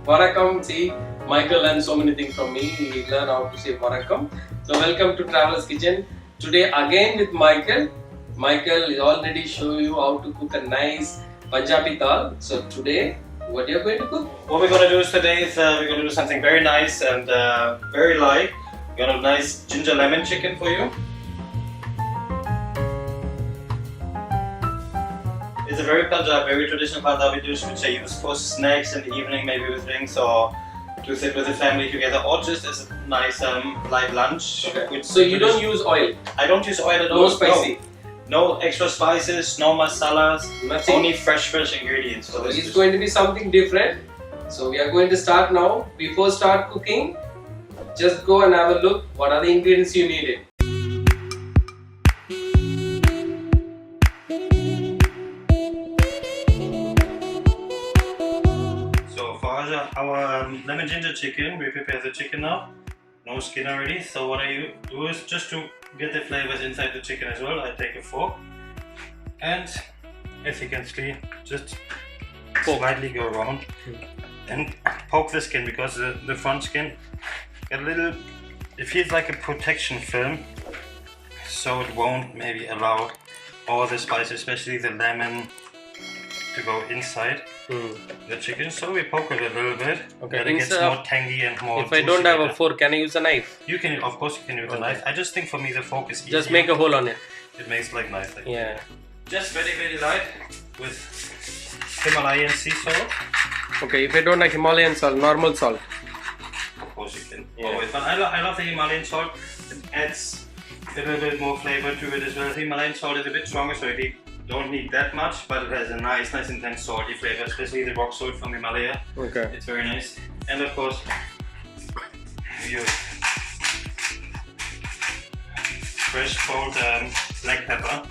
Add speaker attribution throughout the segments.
Speaker 1: Vanakkam. See, Michael learned so many things from me. He learned how to say Vanakkam. So welcome to Traveler's Kitchen. Today again with Michael. Michael already showed you how to cook a nice Punjabi dal. So today, what are you going to cook?
Speaker 2: What we're going to do is today is we're going to do something very nice and very light. We're going to have a nice ginger lemon chicken for you. It's a very traditional Punjabi dish which I use for snacks in the evening, maybe with drinks or to sit with the family together, or just as a nice light lunch.
Speaker 1: Okay. So you don't use oil?
Speaker 2: I don't use oil at all.
Speaker 1: No spicy?
Speaker 2: No extra spices, no masalas,
Speaker 1: nothing.
Speaker 2: Only fresh ingredients for this dish.
Speaker 1: It's going to be something different. So we are going to start now. Before start cooking, just go and have a look what are the ingredients you needed.
Speaker 2: So for our lemon ginger chicken, we prepare the chicken now. No skin already. So what I do is just to get the flavors inside the chicken as well. I take a fork and, as you can see, just slightly go around and poke the skin, because the front skin get a little. It feels like a protection film, so it won't maybe allow all the spices, especially the lemon, to go inside the chicken. So we poke it a little bit.
Speaker 1: Okay.
Speaker 2: That it gets more tangy and more.
Speaker 1: If I don't have a fork, can I use a knife?
Speaker 2: You can, of course, you can use a knife. I just think for me the fork is easier.
Speaker 1: Just make a hole on it.
Speaker 2: It makes like nice. Like
Speaker 1: yeah.
Speaker 2: Just very light with Himalayan sea salt.
Speaker 1: Okay. If I don't like Himalayan salt, normal salt.
Speaker 2: Of course you can. Yeah. Always. But I love the Himalayan salt. It adds a little bit more flavor to it as well. Himalayan salt is a bit stronger, so you don't need that much, but it has a nice intense salty flavor, especially the rock salt from Himalaya.
Speaker 1: Okay.
Speaker 2: It's very nice. And of course, you fresh pulled black pepper.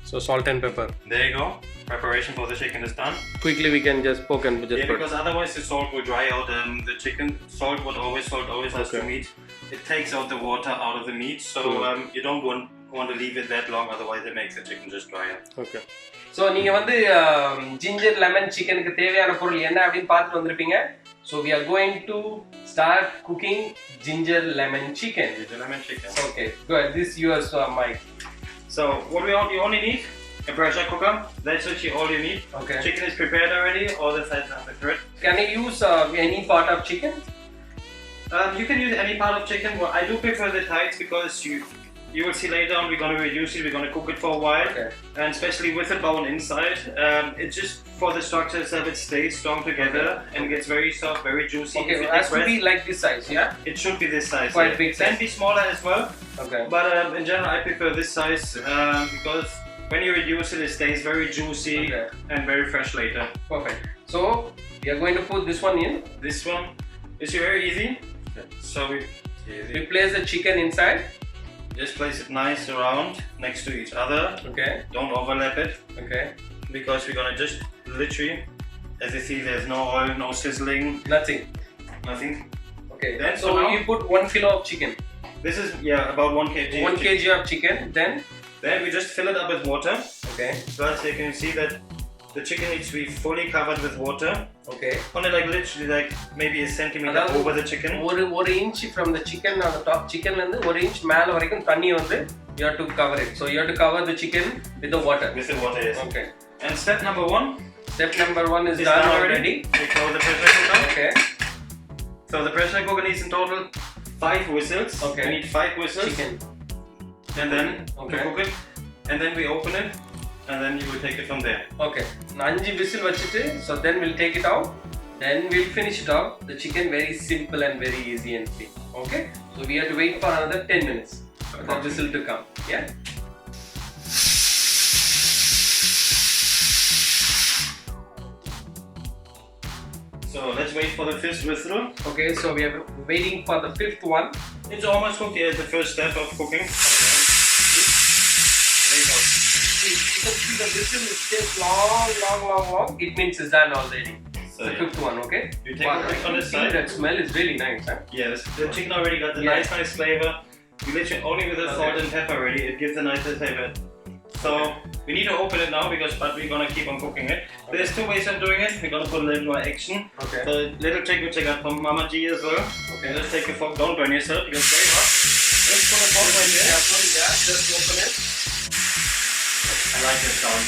Speaker 1: So salt and pepper.
Speaker 2: There you go. Preparation for the chicken is done.
Speaker 1: Quickly we can just poke and just put.
Speaker 2: Because otherwise the salt will dry out the chicken. Salt always does to meat. It takes out the water out of the meat, so you don't want to leave it that long, otherwise it makes the chicken just dry out.
Speaker 1: Okay. So நீங்க வந்து ginger lemon chicken க்கு தேவையான பொருள் என்ன அப்படினு பார்த்து வந்திருப்பீங்க. So we are going to start cooking ginger lemon chicken.
Speaker 2: Ginger lemon chicken.
Speaker 1: Okay. Go ahead. This yours, Mike.
Speaker 2: So what you only need a pressure cooker. That's actually all you need.
Speaker 1: Okay.
Speaker 2: Chicken is prepared already. All the sides are prepared.
Speaker 1: Can I use any part of chicken?
Speaker 2: You can use any part of chicken. Well, I do prefer the thighs because you will see later on we're going to reduce it. We're going to cook it for a while, and especially with the bone inside, it's just for the structure so it stays strong together and gets very soft, very juicy.
Speaker 1: Okay, it has to be like this size, yeah?
Speaker 2: It should be this size.
Speaker 1: Quite big size.
Speaker 2: Can be smaller as well.
Speaker 1: Okay.
Speaker 2: But in general, I prefer this size because when you reduce it, it stays very juicy and very fresh later.
Speaker 1: Perfect. So we are going to put this one in.
Speaker 2: This one is very easy. So
Speaker 1: we place the chicken inside.
Speaker 2: Just place it nice around next to each other.
Speaker 1: Okay.
Speaker 2: Don't overlap it.
Speaker 1: Okay.
Speaker 2: Because we're gonna just literally, as you see, there's no oil, no sizzling.
Speaker 1: Nothing. Okay.
Speaker 2: Then
Speaker 1: so you put 1 kilo of chicken.
Speaker 2: This is about 1 kg.
Speaker 1: 1 kg of chicken. Then
Speaker 2: we just fill it up with water.
Speaker 1: Okay.
Speaker 2: Plus you can see that the chicken needs to be fully covered with water.
Speaker 1: Okay.
Speaker 2: Only literally maybe a centimeter over the chicken.
Speaker 1: 1 inch from the chicken on the top. Chicken and 1 inch மேல வரைக்கும் தண்ணி வந்து you have to cover it. So you have to cover the chicken with the water.
Speaker 2: With the water, yes.
Speaker 1: Okay.
Speaker 2: And step number 1.
Speaker 1: Step number 1 is done already.
Speaker 2: We close the pressure cooker.
Speaker 1: Okay.
Speaker 2: So the pressure cooker needs in total 5 whistles.
Speaker 1: Okay.
Speaker 2: We need 5 whistles.
Speaker 1: Chicken.
Speaker 2: And then to cook it. And then we open it. And then you will take it from there.
Speaker 1: Okay. 5 whistle வச்சிட்டு, so then we'll take it out. Then we'll finish it off. The chicken very simple and very easy and quick. Okay. So we have to wait for another 10 minutes for the whistle to come. Yeah.
Speaker 2: So let's wait for the 5th whistle.
Speaker 1: Okay. So we are waiting for the 5th one.
Speaker 2: It's almost cooked. It's the first step of cooking.
Speaker 1: You can see the whistle is just long. It means it's done already.
Speaker 2: So
Speaker 1: the 5th one, okay?
Speaker 2: You take a look on this side.
Speaker 1: That smell is really nice, huh?
Speaker 2: Yes, the chicken already got the nice flavor. You literally only with the salt and pepper already, it gives a nicer flavor. So we need to open it now but we're gonna keep on cooking it.
Speaker 1: Okay.
Speaker 2: There's two ways of doing it. We're gonna put a little more action.
Speaker 1: Okay.
Speaker 2: So little trick which I got from Mama G as well.
Speaker 1: Okay.
Speaker 2: Just take a fork, don't burn yourself because it's very hot. Just put a fork right there.
Speaker 1: Yeah, just open it.
Speaker 2: I like this sound.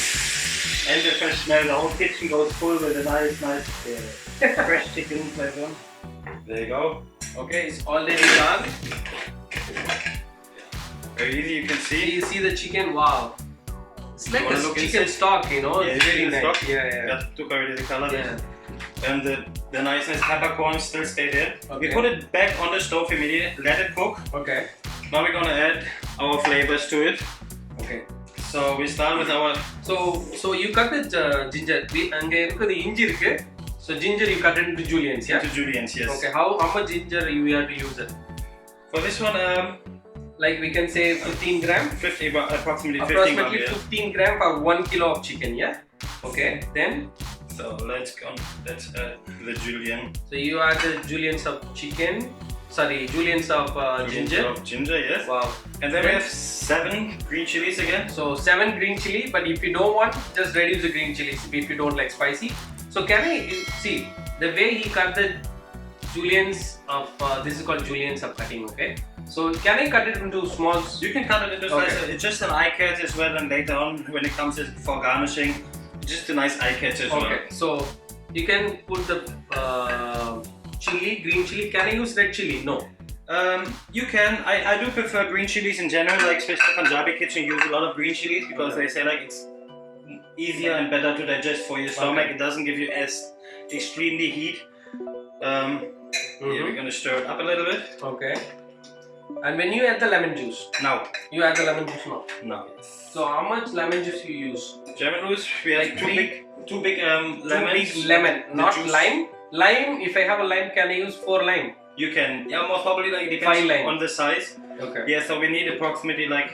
Speaker 2: And the fresh smell, the whole kitchen goes full with a nice fresh chicken flavor. There you go.
Speaker 1: Okay, it's already done.
Speaker 2: Very easy, you can see.
Speaker 1: You see the chicken, wow. It's like a chicken
Speaker 2: inside?
Speaker 1: stock, you know.
Speaker 2: Yeah,
Speaker 1: it's very
Speaker 2: chicken
Speaker 1: nice.
Speaker 2: stock.
Speaker 1: Yeah.
Speaker 2: That took already the color.
Speaker 1: Yeah.
Speaker 2: And the niceness, peppercorns still stay there.
Speaker 1: Okay.
Speaker 2: We put it back on the stove immediately, let it cook.
Speaker 1: Okay.
Speaker 2: Now we're gonna add our flavors to it.
Speaker 1: Okay.
Speaker 2: So we start with our...
Speaker 1: So you cut the ginger. அங்க இருக்குது இஞ்சி இருக்கு. So ginger you cut it into juliennes, yeah?
Speaker 2: Into juliennes, yes.
Speaker 1: Okay. How much ginger you have to use it?
Speaker 2: For this one,
Speaker 1: like we can say 15 gram.
Speaker 2: Approximately 15
Speaker 1: Approximately
Speaker 2: gram.
Speaker 1: 15 gram for 1 kilo of chicken, yeah? Okay. Then.
Speaker 2: So let's add the julienne.
Speaker 1: So you add the juliennes of chicken. Sorry, juliennes of ginger.
Speaker 2: Of ginger, yes.
Speaker 1: Wow.
Speaker 2: And then we have 7 green chilies again.
Speaker 1: So 7 green chili, but if you don't want, just reduce the green chilies if you don't like spicy. So can I see the way he cut the juliennes of this is called juliennes of cutting, okay? So can I cut it into small?
Speaker 2: You can cut it into slices. It's just an eye catch as well, and later on when it comes for garnishing, just a nice eye catch as well.
Speaker 1: Okay, so you can put the chili, green chili. Can I use red chili? No.
Speaker 2: You can. I do prefer green chilies in general, like especially Punjabi kitchen use a lot of green chilies because they say like it's easier and better to digest for your stomach.
Speaker 1: Okay.
Speaker 2: It doesn't give you as extremely heat. Here we're gonna stir it up a little bit.
Speaker 1: Okay. And when you add the lemon juice,
Speaker 2: Now.
Speaker 1: you add the lemon juice now.
Speaker 2: Now.
Speaker 1: So how much lemon juice you use?
Speaker 2: German juice. We have
Speaker 1: Like
Speaker 2: two big lemons.
Speaker 1: Two big lemon,
Speaker 2: The
Speaker 1: not
Speaker 2: juice.
Speaker 1: lime. Lime. If I have a lime, can I use 4 lime?
Speaker 2: You can. Yeah, most probably like
Speaker 1: 5
Speaker 2: depends
Speaker 1: lime.
Speaker 2: on the size.
Speaker 1: Okay.
Speaker 2: Yeah, so we need approximately like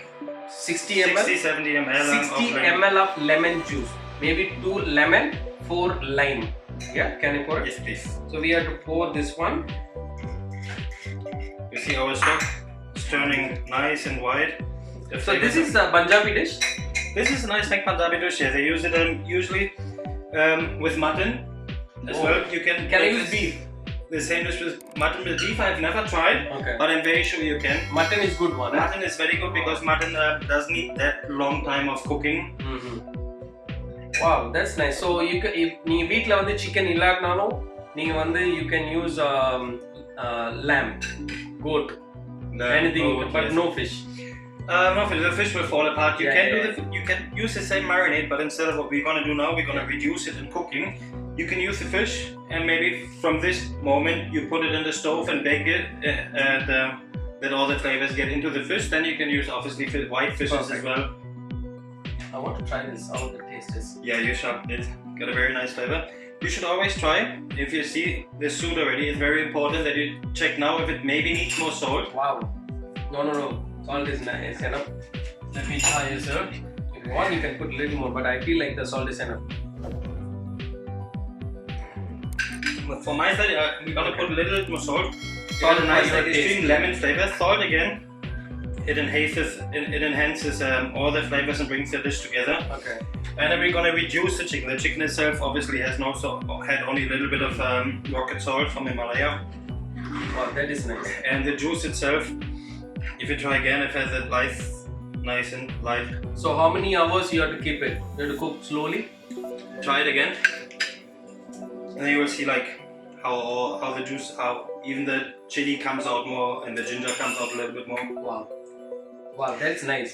Speaker 1: 60 ml.
Speaker 2: 60-70 ml
Speaker 1: 60
Speaker 2: of lemon.
Speaker 1: ml of lemon juice. Maybe 2 lemon, 4 lime. Yeah, can I pour it?
Speaker 2: Yes, please.
Speaker 1: So we have to pour this one.
Speaker 2: You see our stock is turning nice and white.
Speaker 1: So this is a Punjabi dish.
Speaker 2: This is a nice like Punjabi dish. Yeah, they use it usually with mutton as
Speaker 1: Oh.
Speaker 2: well. You can.
Speaker 1: Can I use beef?
Speaker 2: The same dish with mutton with beef. I've never tried,
Speaker 1: Okay.
Speaker 2: but I'm very sure you can.
Speaker 1: Mutton is good one.
Speaker 2: Mutton is very good because mutton doesn't need that long time of cooking.
Speaker 1: Wow, that's nice. So you can, if நீங்க வீட்ல வந்து chicken இல்லாதனாலும் நீங்க வந்து you can use lamb, goat, anything, but
Speaker 2: yes.
Speaker 1: no fish.
Speaker 2: No, the fish will fall apart. You
Speaker 1: Yeah,
Speaker 2: can
Speaker 1: yeah.
Speaker 2: you can use the same marinade, but instead of what we're gonna do now, we're gonna reduce it in cooking. You can use the fish, and maybe from this moment you put it in the stove and bake it, and let all the flavors get into the fish. Then you can use obviously white fishes
Speaker 1: Perfect.
Speaker 2: as well.
Speaker 1: I want to try this. How the taste is.
Speaker 2: Yeah, you should. It's got a very nice flavor. You should always try. If you see the suit already, it's very important that you check now if it maybe needs more salt.
Speaker 1: Wow. No. Salt is nice enough. Let me try this, sir. If you want, you can put a little more, but I feel like the salt is enough.
Speaker 2: But for my side, we're gonna put a little bit more salt.
Speaker 1: Salt
Speaker 2: Got a nice
Speaker 1: for
Speaker 2: like
Speaker 1: the
Speaker 2: extreme
Speaker 1: taste.
Speaker 2: lemon flavor. Salt again. It enhances all the flavors and brings the dish together.
Speaker 1: Okay.
Speaker 2: And then we're gonna reduce the chicken. The chicken itself obviously has had only a little bit of rocket salt from Himalaya.
Speaker 1: Wow, that is nice.
Speaker 2: And the juice itself, if you try again, it has a nice and light.
Speaker 1: So how many hours you have to keep it? You have to cook slowly?
Speaker 2: Try it again. And you will see like how the juice, how even the chili comes out more and the ginger comes out a little bit more.
Speaker 1: Wow, that's nice.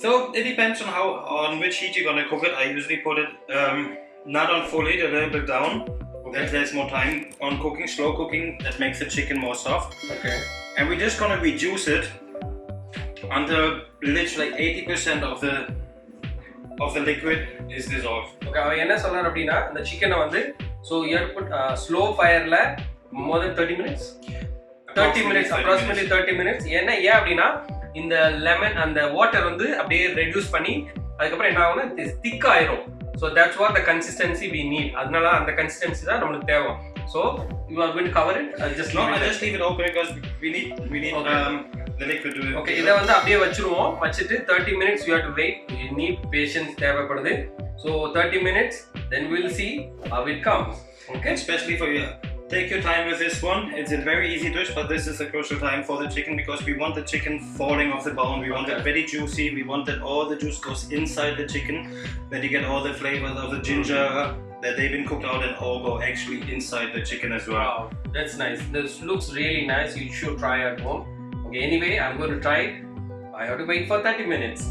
Speaker 2: So it depends on which heat you're gonna cook it. I usually put it not on full heat, a little bit down.
Speaker 1: Okay.
Speaker 2: That there's more time on cooking, slow cooking. That makes the chicken more soft.
Speaker 1: Okay.
Speaker 2: And we're just gonna reduce it until literally 80% of the liquid is dissolved.
Speaker 1: Okay, அவன் என்ன சொல்றாரு அப்படின்னா இந்த சிக்கனை வந்து so you have to put slow fireல more than 30 minutes. 30 minutes, approximately 30 minutes. ஏன்னா அப்படின்னா இந்த லெமன் அந்த வாட்டர் வந்து அப்படியே ரெடியூஸ் பண்ணி அதுக்கப்புறம் என்ன ஆகும்னா திக் ஆயிரும். So that's what the consistency we need. அதனால அந்த consistency தான் நமக்கு தேவை. So you are going to cover it.
Speaker 2: I just leave it open because we need
Speaker 1: Okay.
Speaker 2: the liquid to
Speaker 1: Okay, இத வந்து அப்படியே வச்சிருவோம். வச்சிட்டு 30 minutes you have to wait. You need patience தேவைப்படுது. So 30 minutes, then we'll see how it comes. Okay,
Speaker 2: especially for you. Take your time with this one. It's a very easy dish, but this is a crucial time for the chicken because we want the chicken falling off the bone. We want it very juicy. We want that all the juice goes inside the chicken, that you get all the flavors of the ginger, that they've been cooked out and all go actually inside the chicken as well.
Speaker 1: Wow, that's nice. This looks really nice. You should try at home. Okay, anyway, I'm going to try it. I have to wait for 30 minutes.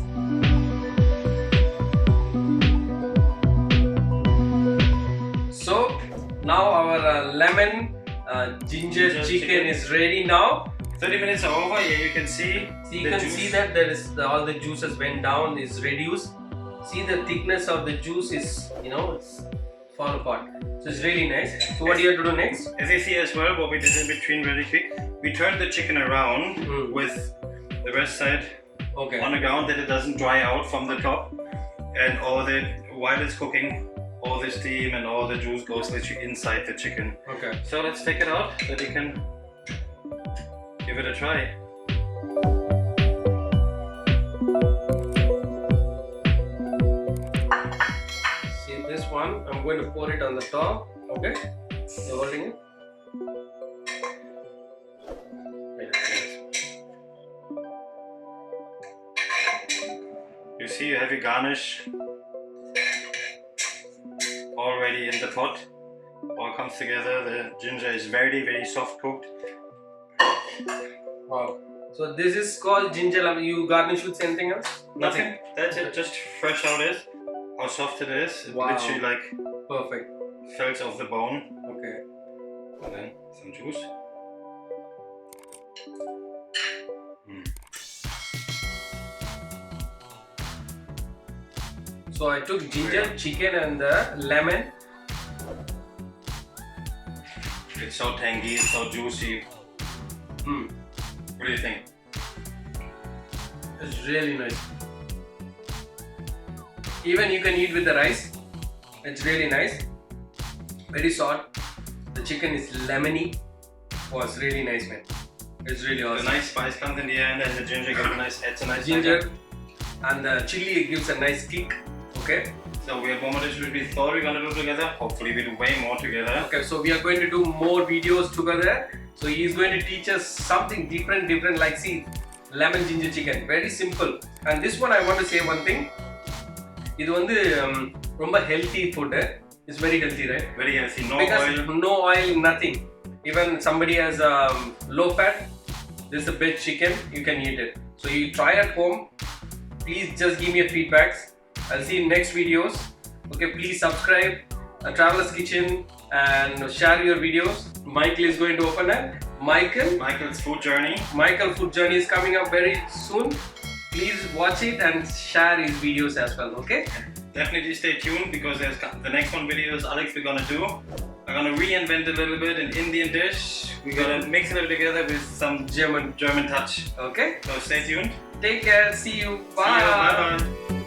Speaker 1: So now our lemon ginger chicken is ready now.
Speaker 2: 30 minutes are over. Here you can see.
Speaker 1: So you can see that there is all the juices went down, is reduced. See the thickness of the juice is, it's fall apart. So it's really nice. So what do you have to do next?
Speaker 2: As you see as well, what we did in between really quick, we turned the chicken around with the rest side on the ground that it doesn't dry out from the top, and while it's cooking, all the steam and all the juice goes literally inside the chicken.
Speaker 1: Okay.
Speaker 2: So let's take it out so that you can give it a try.
Speaker 1: See this one, I'm going to pour it on the top. Okay, you're holding it.
Speaker 2: You see, you have your garnish already in the pot. All comes together. The ginger is very, very soft cooked.
Speaker 1: Wow. So this is called ginger lemon. You garnish with anything else?
Speaker 2: Nothing. That's it. Just fresh how it is. How soft it is. It literally like
Speaker 1: perfect.
Speaker 2: Fells off the bone.
Speaker 1: Okay.
Speaker 2: And then some juice.
Speaker 1: So I took ginger, chicken and the lemon.
Speaker 2: It's so tangy, it's so juicy. What do you think?
Speaker 1: It's really nice. Even you can eat with the rice. It's really nice. Very soft. The chicken is lemony. Oh, it's really nice, man. It's really awesome.
Speaker 2: The nice spice comes in the end, and the ginger gives a nice, adds a nice
Speaker 1: ginger
Speaker 2: flavor.
Speaker 1: And the chili gives a nice kick. Okay.
Speaker 2: So we have one more dish which we thought we were gonna do together. Hopefully we do way more together.
Speaker 1: Okay, so we are going to do more videos together. So he is going to teach us something different like see, lemon ginger chicken. Very simple. And this one I want to say one thing. இது வந்து ரொம்ப healthy food. It's very healthy, right?
Speaker 2: Very healthy. No
Speaker 1: because
Speaker 2: oil.
Speaker 1: No oil, nothing. Even somebody has low fat, this is the best chicken, you can eat it. So you try at home. Please just give me a feedbacks. I'll see you in next videos. Okay, please subscribe Traveler's Kitchen and share your videos. Michael is going to open it.
Speaker 2: Michael's food journey.
Speaker 1: Michael food journey is coming up very soon. Please watch it and share his videos as well. Okay.
Speaker 2: Definitely stay tuned because there's the next one videos Alex we're gonna do. I'm gonna reinvent a little bit an Indian dish. We're gonna mix it all together with some German touch.
Speaker 1: Okay.
Speaker 2: So stay tuned.
Speaker 1: Take care. See you. Bye.
Speaker 2: See you. Bye bye.